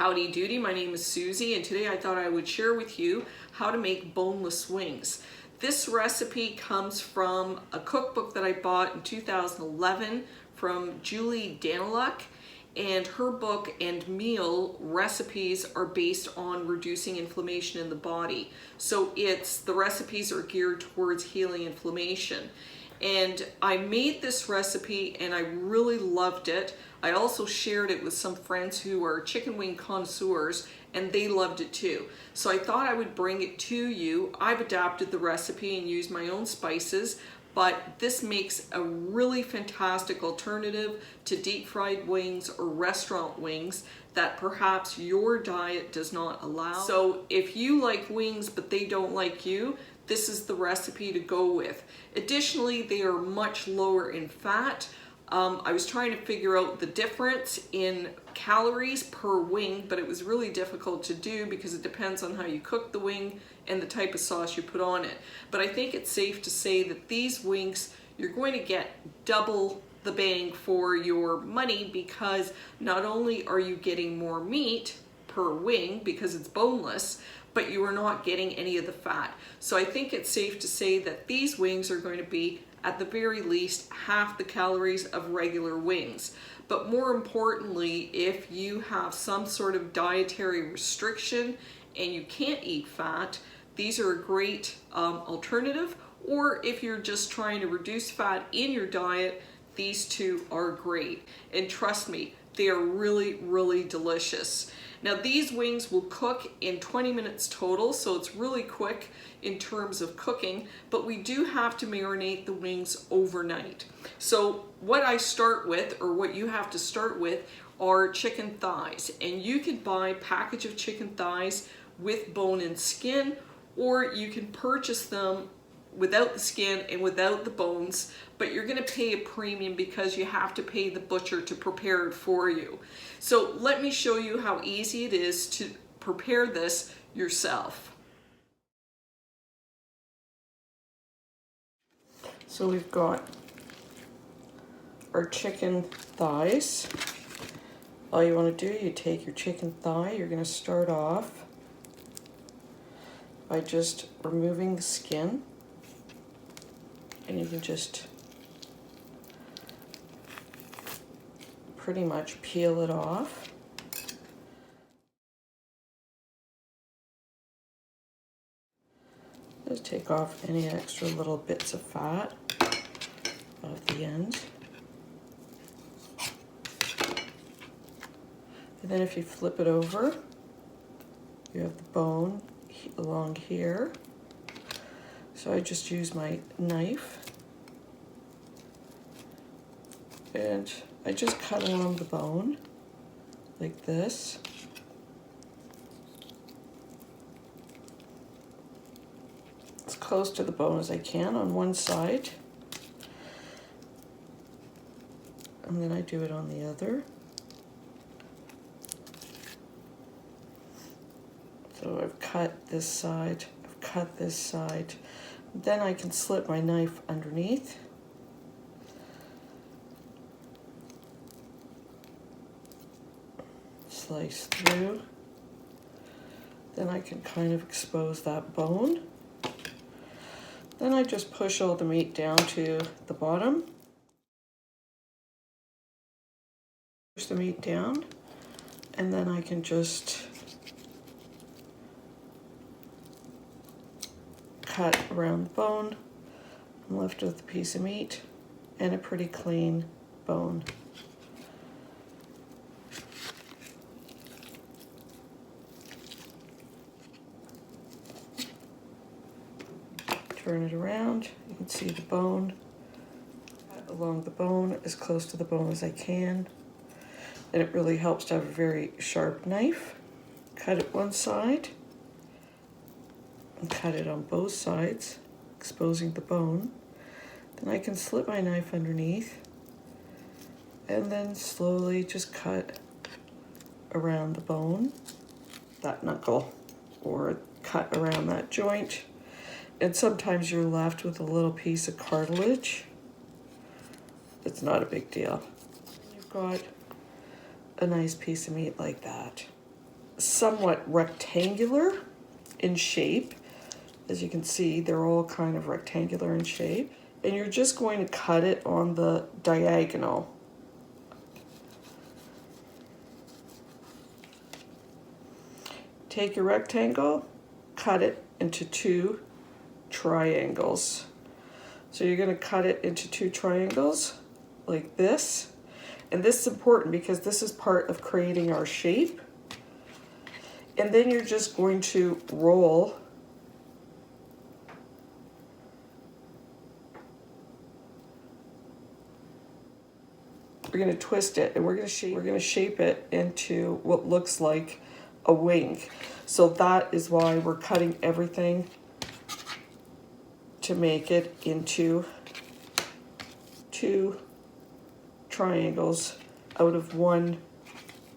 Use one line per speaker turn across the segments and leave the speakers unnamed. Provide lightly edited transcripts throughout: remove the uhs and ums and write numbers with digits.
Howdy doody, my name is Susie, and today I thought I would share with you how to make boneless wings. This recipe comes from a cookbook that I bought in 2011 from Julie Daniluk, and her book and meal recipes are based on reducing inflammation in the body. So the recipes are geared towards healing inflammation. And I made this recipe and I really loved it. I also shared it with some friends who are chicken wing connoisseurs and they loved it too. So I thought I would bring it to you. I've adapted the recipe and used my own spices, but this makes a really fantastic alternative to deep fried wings or restaurant wings that perhaps your diet does not allow. So if you like wings but they don't like you, this is the recipe to go with. Additionally, they are much lower in fat. I was trying to figure out the difference in calories per wing, but it was really difficult to do because it depends on how you cook the wing and the type of sauce you put on it. But I think it's safe to say that these wings, you're going to get double the bang for your money, because not only are you getting more meat per wing because it's boneless, but you are not getting any of the fat. So I think it's safe to say that these wings are going to be at the very least half the calories of regular wings. But more importantly, if you have some sort of dietary restriction and you can't eat fat, these are a great alternative. Or if you're just trying to reduce fat in your diet, these two are great. And trust me, they are really, really delicious. Now these wings will cook in 20 minutes total, so it's really quick in terms of cooking, but we do have to marinate the wings overnight. So what I start with, or what you have to start with, are chicken thighs. And you can buy a package of chicken thighs with bone and skin, or you can purchase them without the skin and without the bones, but you're gonna pay a premium because you have to pay the butcher to prepare it for you. So let me show you how easy it is to prepare this yourself. So we've got our chicken thighs. All you wanna do, you take your chicken thigh, you're gonna start off by just removing the skin. And you can just pretty much peel it off. Just take off any extra little bits of fat off the end. And then if you flip it over, you have the bone along here. So I just use my knife and I just cut along the bone like this. As close to the bone as I can on one side. And then I do it on the other. So I've cut this side, I've cut this side. Then I can slip my knife underneath. Slice through. Then I can kind of expose that bone. Then I just push all the meat down to the bottom. Push the meat down, and then I can just cut around the bone. I'm left with a piece of meat and a pretty clean bone. Turn it around, you can see the bone. Cut along the bone, as close to the bone as I can. And it really helps to have a very sharp knife. Cut it one side. And cut it on both sides, exposing the bone. Then I can slip my knife underneath and then slowly just cut around the bone, that knuckle, or cut around that joint. And sometimes you're left with a little piece of cartilage. It's not a big deal. You've got a nice piece of meat like that. somewhat rectangular in shape. As you can see, they're all kind of rectangular in shape. And you're just going to cut it on the diagonal. Take your rectangle, cut it into 2 triangles. So you're going to cut it into 2 triangles like this. And this is important because this is part of creating our shape. And then you're just going to roll we're going to twist it, and we're going to shape it into what looks like a wing. So that is why we're cutting everything to make it into 2 triangles out of 1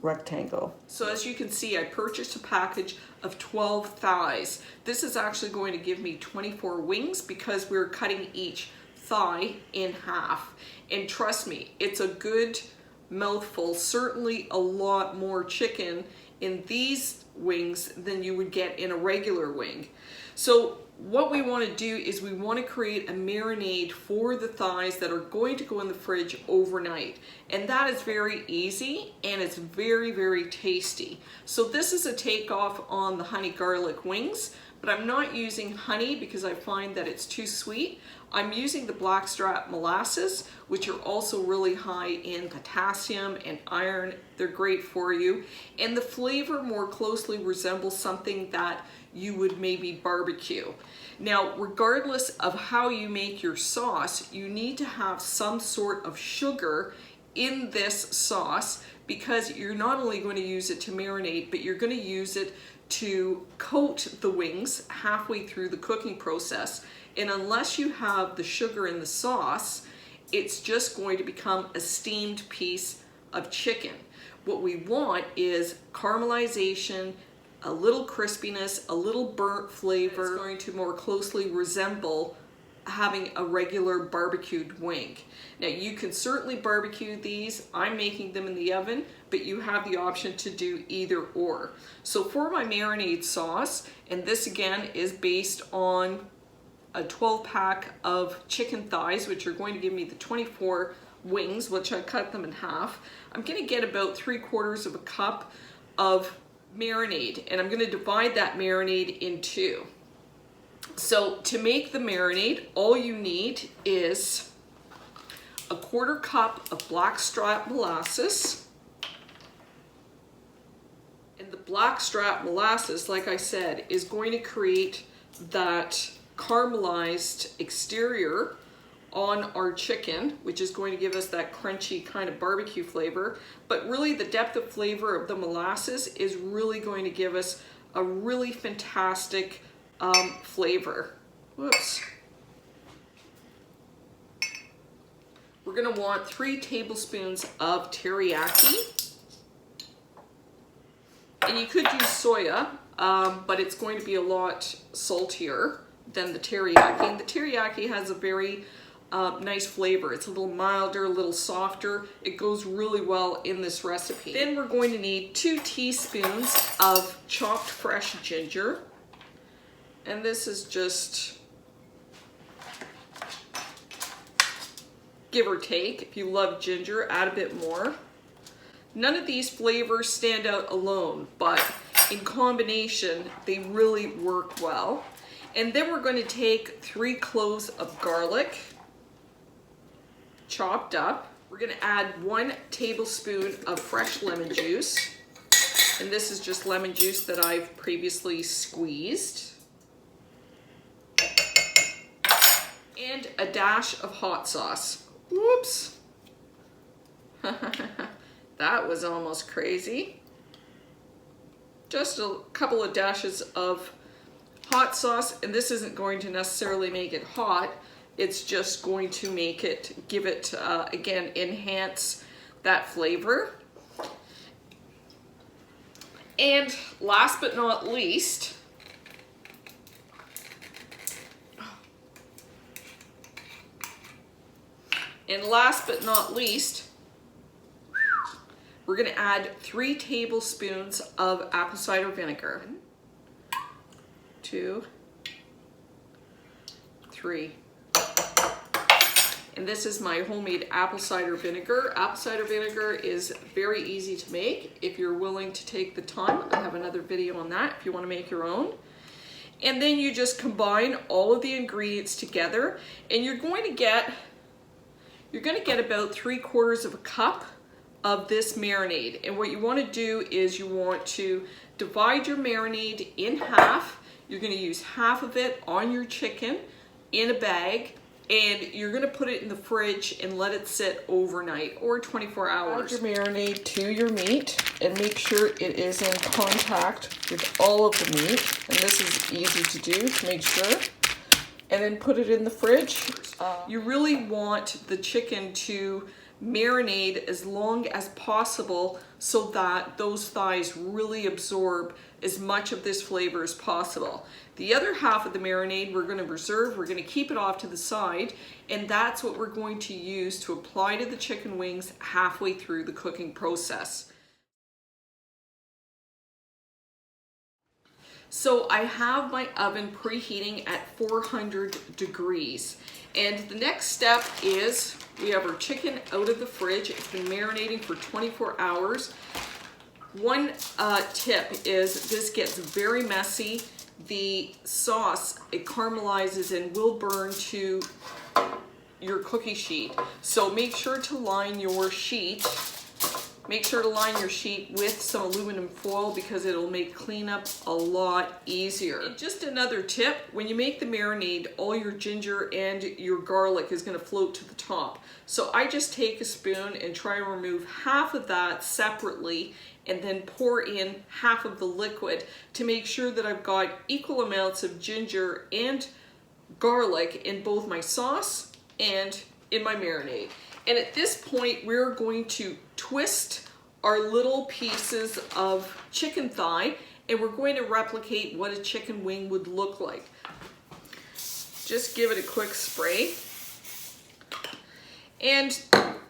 rectangle. So as you can see, I purchased a package of 12 thighs. This is actually going to give me 24 wings because we're cutting each thigh in half. And trust me, it's a good mouthful, certainly a lot more chicken in these wings than you would get in a regular wing. So what we want to do is we want to create a marinade for the thighs that are going to go in the fridge overnight. And that is very easy, and it's very, very tasty. So this is a takeoff on the honey garlic wings, but I'm not using honey because I find that it's too sweet. I'm using the blackstrap molasses, which are also really high in potassium and iron. They're great for you. And the flavor more closely resembles something that you would maybe barbecue. Now, regardless of how you make your sauce, you need to have some sort of sugar in this sauce because you're not only going to use it to marinate, but you're going to use it to coat the wings halfway through the cooking process. And unless you have the sugar in the sauce, it's just going to become a steamed piece of chicken. What we want is caramelization, a little crispiness, a little burnt flavor. It's going to more closely resemble having a regular barbecued wing. Now you can certainly barbecue these. I'm making them in the oven, but you have the option to do either or. So for my marinade sauce, and this again is based on a 12 pack of chicken thighs, which are going to give me the 24 wings, which I cut them in half. I'm gonna get about 3/4 of a cup of marinade, and I'm going to divide that marinade in 2. So to make the marinade, all you need is a 1/4 cup of blackstrap molasses. And the blackstrap molasses, like I said, is going to create that caramelized exterior on our chicken, which is going to give us that crunchy kind of barbecue flavor. But really the depth of flavor of the molasses is really going to give us a really fantastic flavor. Whoops. We're going to want 3 tablespoons of teriyaki. And you could use soya, but it's going to be a lot saltier than the teriyaki. And the teriyaki has a very nice flavor. It's a little milder, a little softer. It goes really well in this recipe. Then we're going to need 2 teaspoons of chopped fresh ginger. And this is just give or take. If you love ginger, add a bit more. None of these flavors stand out alone, but in combination, they really work well. And then we're going to take 3 cloves of garlic, chopped up. We're going to add 1 tablespoon of fresh lemon juice. And this is just lemon juice that I've previously squeezed. And a dash of hot sauce. Whoops. That was almost crazy. Just a couple of dashes of hot sauce, and this isn't going to necessarily make it hot. It's just going to make it, give it, again, enhance that flavor. And last but not least, we're gonna add 3 tablespoons of apple cider vinegar. 2, 3. And this is my homemade apple cider vinegar. Apple cider vinegar is very easy to make if you're willing to take the time. I have another video on that if you want to make your own. And then you just combine all of the ingredients together, and you're going to get about 3/4 of a cup of this marinade. And what you want to do is you want to divide your marinade in half. You're going to use half of it on your chicken in a bag, and you're going to put it in the fridge and let it sit overnight or 24 hours. Add your marinade to your meat and make sure it is in contact with all of the meat. And this is easy to do to make sure. And then put it in the fridge. You really want the chicken to marinate as long as possible so that those thighs really absorb as much of this flavor as possible. The other half of the marinade we're going to reserve, we're going to keep it off to the side, and that's what we're going to use to apply to the chicken wings halfway through the cooking process. So I have my oven preheating at 400 degrees. And the next step is we have our chicken out of the fridge. It's been marinating for 24 hours. One tip is this gets very messy. The sauce, it caramelizes and will burn to your cookie sheet. So make sure to line your sheet. Make sure to line your sheet with some aluminum foil because it'll make cleanup a lot easier. And just another tip, when you make the marinade, all your ginger and your garlic is gonna float to the top. So I just take a spoon and try and remove half of that separately and then pour in half of the liquid to make sure that I've got equal amounts of ginger and garlic in both my sauce and in my marinade. And at this point, we're going to twist our little pieces of chicken thigh, and we're going to replicate what a chicken wing would look like. Just give it a quick spray. And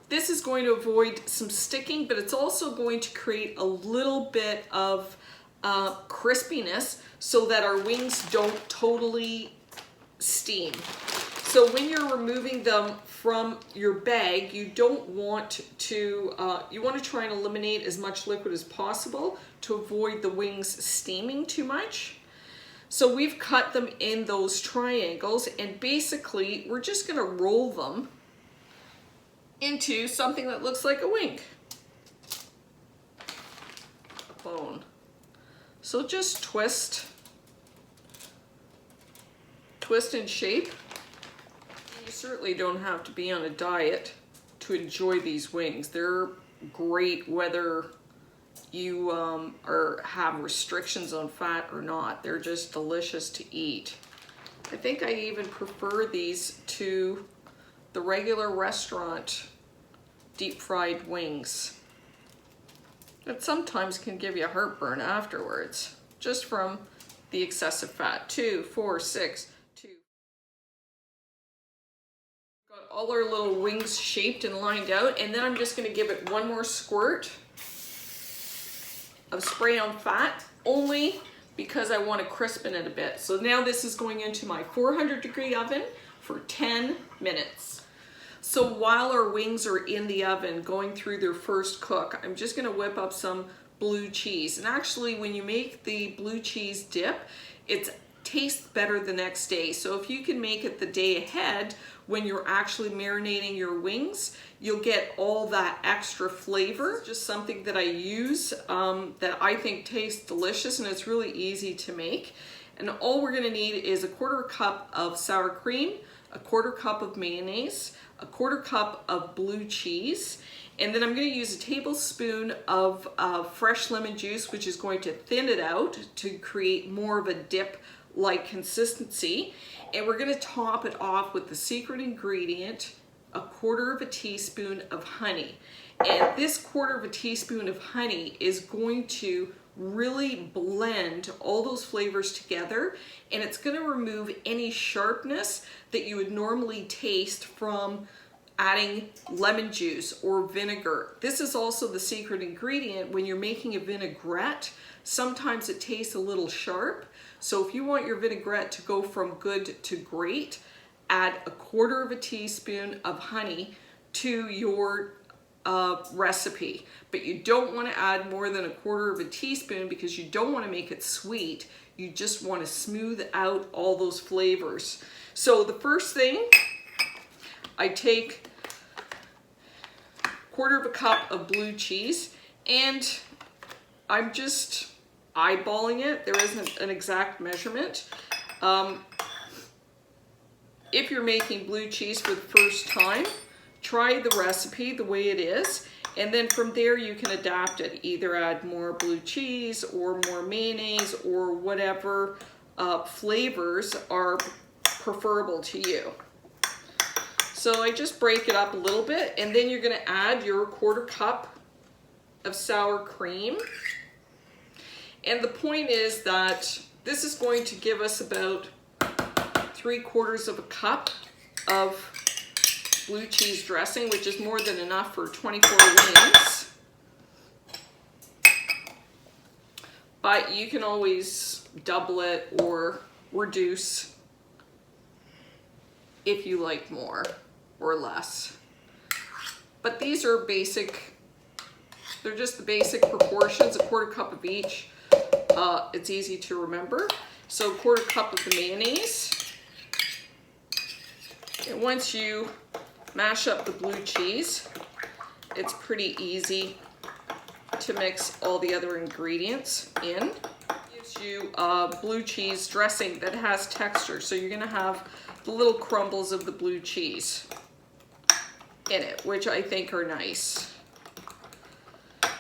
this is going to avoid some sticking, but it's also going to create a little bit of crispiness so that our wings don't totally steam. So when you're removing them from your bag, you don't want to, you want to try and eliminate as much liquid as possible to avoid the wings steaming too much. So we've cut them in those triangles, and basically we're just going to roll them into something that looks like a wing. Bone. So just twist in shape. You certainly don't have to be on a diet to enjoy these wings. They're great whether you have restrictions on fat or not. They're just delicious to eat. I think I even prefer these to the regular restaurant deep fried wings. That sometimes can give you heartburn afterwards, just from the excessive fat. 2, 4, 6, 2. Got all our little wings shaped and lined out, and then I'm just gonna give it one more squirt of spray on fat, only because I want to crispen it a bit. So now this is going into my 400-degree oven for 10 minutes. So while our wings are in the oven going through their first cook, I'm just gonna whip up some blue cheese. And actually, when you make the blue cheese dip, it tastes better the next day. So if you can make it the day ahead, when you're actually marinating your wings, you'll get all that extra flavor. It's just something that I use that I think tastes delicious, and it's really easy to make. And all we're gonna need is 1/4 cup of sour cream, 1/4 cup of mayonnaise, 1/4 cup of blue cheese, and then I'm going to use a tablespoon of fresh lemon juice, which is going to thin it out to create more of a dip-like consistency. And we're going to top it off with the secret ingredient, 1/4 teaspoon of honey. And this 1/4 teaspoon of honey is going to really blend all those flavors together, and it's going to remove any sharpness that you would normally taste from adding lemon juice or vinegar. This is also the secret ingredient when you're making a vinaigrette. Sometimes it tastes a little sharp. So if you want your vinaigrette to go from good to great, add 1/4 teaspoon of honey to your recipe. But you don't want to add more than 1/4 teaspoon because you don't want to make it sweet. You just want to smooth out all those flavors. So the first thing, I take 1/4 cup of blue cheese, and I'm just eyeballing it. There isn't an exact measurement. If you're making blue cheese for the first time, try the recipe the way it is, and then from there you can adapt it. Either add more blue cheese or more mayonnaise or whatever flavors are preferable to you. So I just break it up a little bit, and then you're going to add your 1/4 cup of sour cream. And the point is that this is going to give us about 3/4 cup of blue cheese dressing, which is more than enough for 24 wings. But you can always double it or reduce if you like more or less. But these are basic, they're just the basic proportions, 1/4 cup of each. It's easy to remember. So 1/4 cup of the mayonnaise. And once you mash up the blue cheese, it's pretty easy to mix all the other ingredients in. It gives you blue cheese dressing that has texture. So you're gonna have the little crumbles of the blue cheese in it, which I think are nice.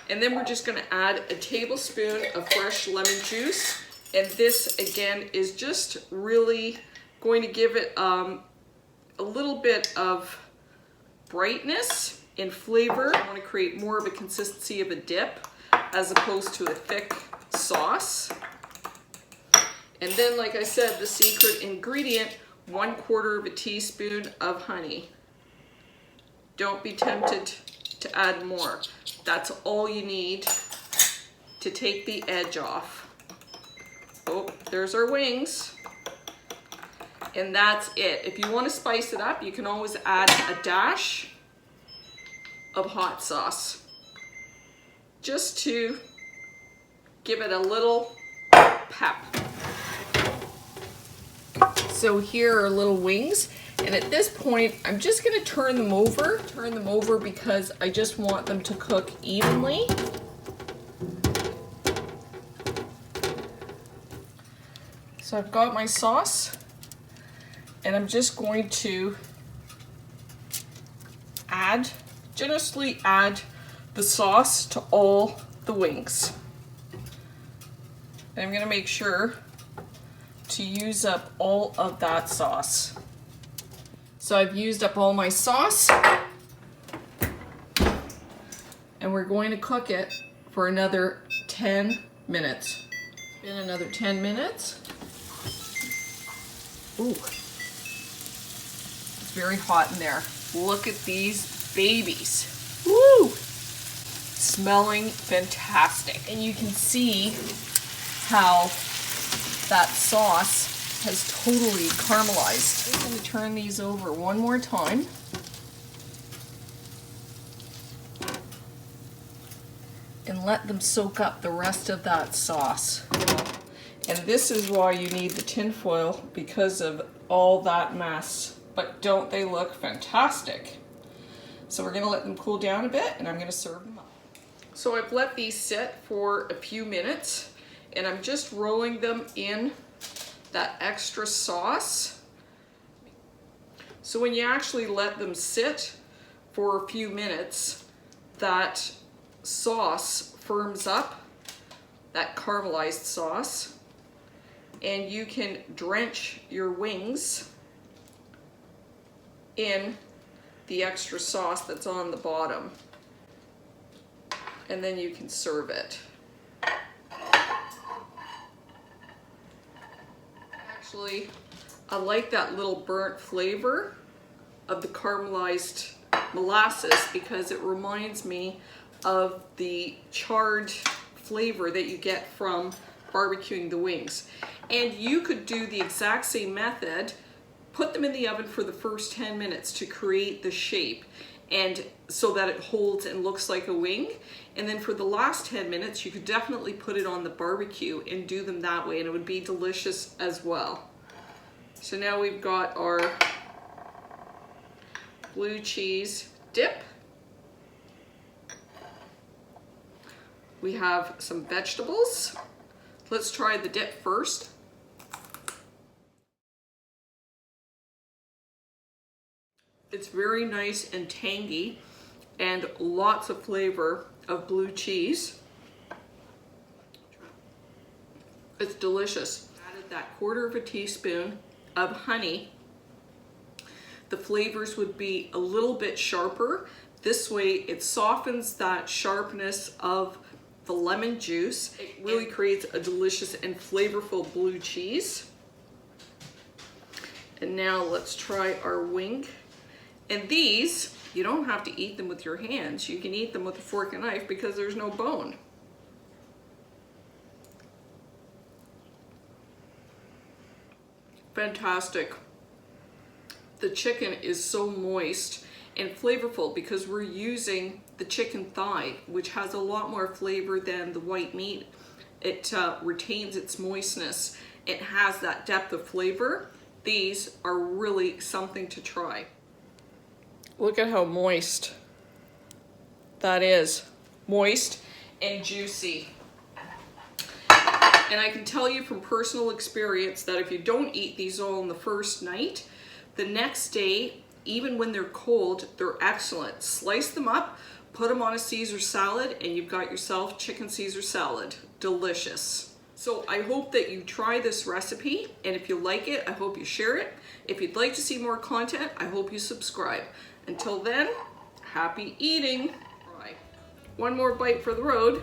And then we're just gonna add a tablespoon of fresh lemon juice. And this again is just really going to give it a little bit of brightness and flavor. I want to create more of a consistency of a dip as opposed to a thick sauce. And then, like I said, the secret ingredient, 1/4 teaspoon of honey. Don't be tempted to add more. That's all you need to take the edge off. Oh, there's our wings. And that's it. If you want to spice it up, you can always add a dash of hot sauce just to give it a little pep. So here are little wings, and at this point I'm just going to turn them over because I just want them to cook evenly. So I've got my sauce, and I'm just going to generously add the sauce to all the wings. And I'm going to make sure to use up all of that sauce. So I've used up all my sauce, and we're going to cook it for another 10 minutes. It's been another 10 minutes. Ooh, it's very hot in there. Look at these babies. Woo! Smelling fantastic. And you can see how that sauce has totally caramelized. I'm going to turn these over one more time. And let them soak up the rest of that sauce. And this is why you need the tin foil, because of all that mess. But don't they look fantastic? So we're going to let them cool down a bit, and I'm going to serve them up. So I've let these sit for a few minutes, and I'm just rolling them in that extra sauce. So when you actually let them sit for a few minutes, that sauce firms up, that caramelized sauce, and you can drench your wings in the extra sauce that's on the bottom, and then you can serve it. Actually, I like that little burnt flavor of the caramelized molasses because it reminds me of the charred flavor that you get from barbecuing the wings. And you could do the exact same method, put them in the oven for the first 10 minutes to create the shape, and so that it holds and looks like a wing. And then for the last 10 minutes, you could definitely put it on the barbecue and do them that way, and it would be delicious as well. So now we've got our blue cheese dip. We have some vegetables. Let's try the dip first. It's very nice and tangy and lots of flavor of blue cheese. It's delicious. Added that 1/4 teaspoon of honey. The flavors would be a little bit sharper. This way it softens that sharpness of the lemon juice. It really creates a delicious and flavorful blue cheese. And now let's try our wing. And these, you don't have to eat them with your hands. You can eat them with a fork and knife because there's no bone. Fantastic. The chicken is so moist and flavorful because we're using the chicken thigh, which has a lot more flavor than the white meat. It retains its moistness. It has that depth of flavor. These are really something to try. Look at how moist that is. Moist and juicy. And I can tell you from personal experience that if you don't eat these all in the first night, the next day, even when they're cold, they're excellent. Slice them up, put them on a Caesar salad, and you've got yourself chicken Caesar salad. Delicious. So I hope that you try this recipe, and if you like it, I hope you share it. If you'd like to see more content, I hope you subscribe. Until then, happy eating. One more bite for the road.